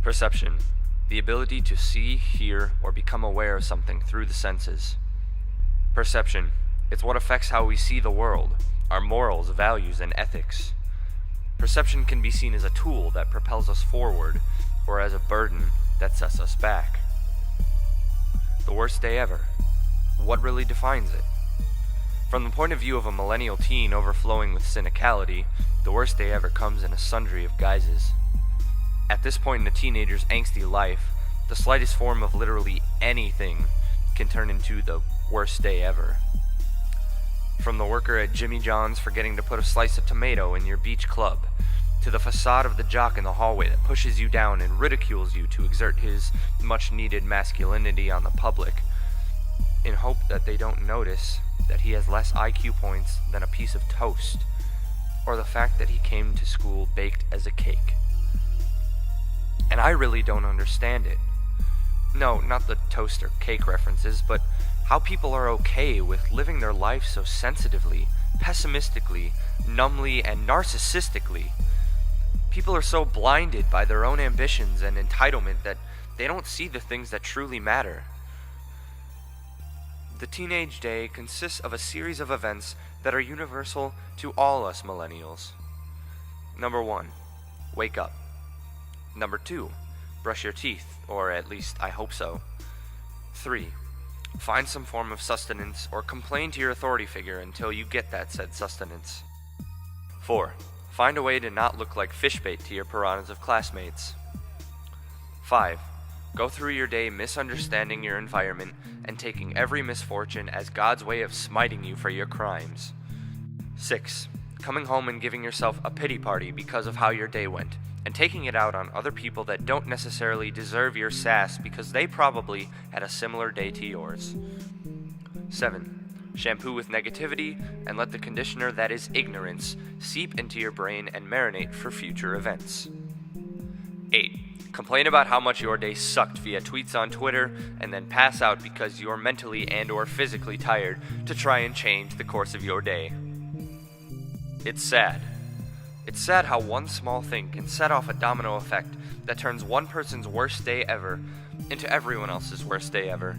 Perception. The ability to see, hear, or become aware of something through the senses. Perception. It's what affects how we see the world, our morals, values, and ethics. Perception can be seen as a tool that propels us forward, or as a burden that sets us back. The worst day ever. What really defines it? From the point of view of a millennial teen overflowing with cynicality, the worst day ever comes in a sundry of guises. At this point in a teenager's angsty life, the slightest form of literally anything can turn into the worst day ever. From the worker at Jimmy John's forgetting to put a slice of tomato in your beach club, to the facade of the jock in the hallway that pushes you down and ridicules you to exert his much-needed masculinity on the public, in hope that they don't notice that he has less IQ points than a piece of toast, or the fact that he came to school baked as a cake. And I really don't understand it. No, not the toast or cake references, but how people are okay with living their life so sensitively, pessimistically, numbly, and narcissistically. People are so blinded by their own ambitions and entitlement that they don't see the things that truly matter. The teenage day consists of a series of events that are universal to all us millennials. Number 1, wake up. Number 2, brush your teeth, or at least I hope so. 3, find some form of sustenance or complain to your authority figure until you get that said sustenance. 4, find a way to not look like fish bait to your piranhas of classmates. 5, go through your day misunderstanding your environment and taking every misfortune as God's way of smiting you for your crimes. 6, coming home and giving yourself a pity party because of how your day went, and taking it out on other people that don't necessarily deserve your sass because they probably had a similar day to yours. 7, shampoo with negativity and let the conditioner that is ignorance seep into your brain and marinate for future events. 8, complain about how much your day sucked via tweets on Twitter and then pass out because you're mentally and or physically tired to try and change the course of your day. It's sad. It's sad how one small thing can set off a domino effect that turns one person's worst day ever into everyone else's worst day ever.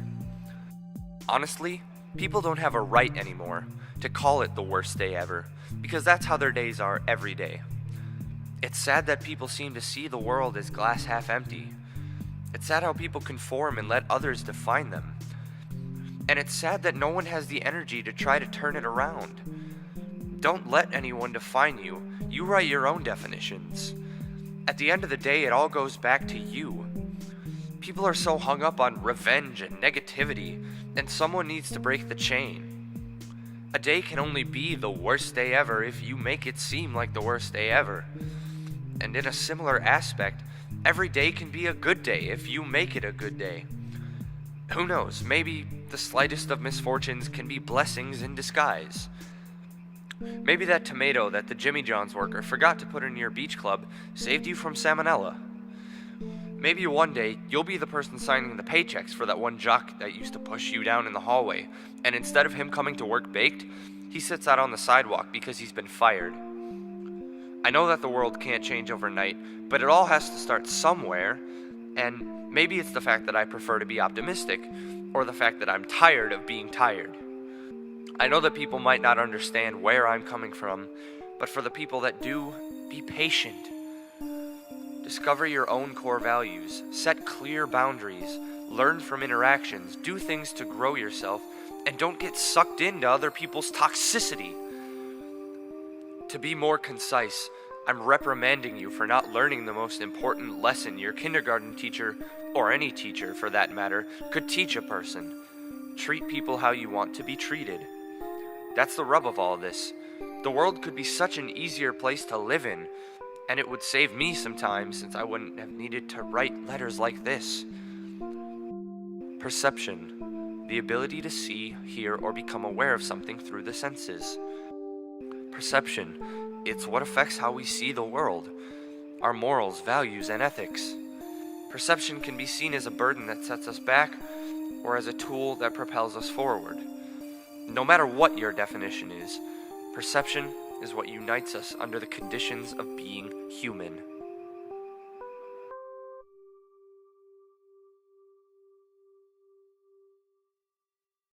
Honestly, people don't have a right anymore to call it the worst day ever, because that's how their days are every day. It's sad that people seem to see the world as glass half empty. It's sad how people conform and let others define them. And it's sad that no one has the energy to try to turn it around. Don't let anyone define you. You write your own definitions. At the end of the day, it all goes back to you. People are so hung up on revenge and negativity, and someone needs to break the chain. A day can only be the worst day ever if you make it seem like the worst day ever. And in a similar aspect, every day can be a good day if you make it a good day. Who knows, maybe the slightest of misfortunes can be blessings in disguise. Maybe that tomato that the Jimmy John's worker forgot to put in your beach club saved you from salmonella. Maybe one day you'll be the person signing the paychecks for that one jock that used to push you down in the hallway, and instead of him coming to work baked, he sits out on the sidewalk because he's been fired. I know that the world can't change overnight, but it all has to start somewhere, and maybe it's the fact that I prefer to be optimistic, or the fact that I'm tired of being tired. I know that people might not understand where I'm coming from, but for the people that do, be patient. Discover your own core values, set clear boundaries, learn from interactions, do things to grow yourself, and don't get sucked into other people's toxicity. To be more concise, I'm reprimanding you for not learning the most important lesson your kindergarten teacher, or any teacher for that matter, could teach a person. Treat people how you want to be treated. That's the rub of all this. The world could be such an easier place to live in, and it would save me some time since I wouldn't have needed to write letters like this. Perception. The ability to see, hear, or become aware of something through the senses. Perception. It's what affects how we see the world, our morals, values, and ethics. Perception can be seen as a burden that sets us back, or as a tool that propels us forward. No matter what your definition is, perception is what unites us under the conditions of being human.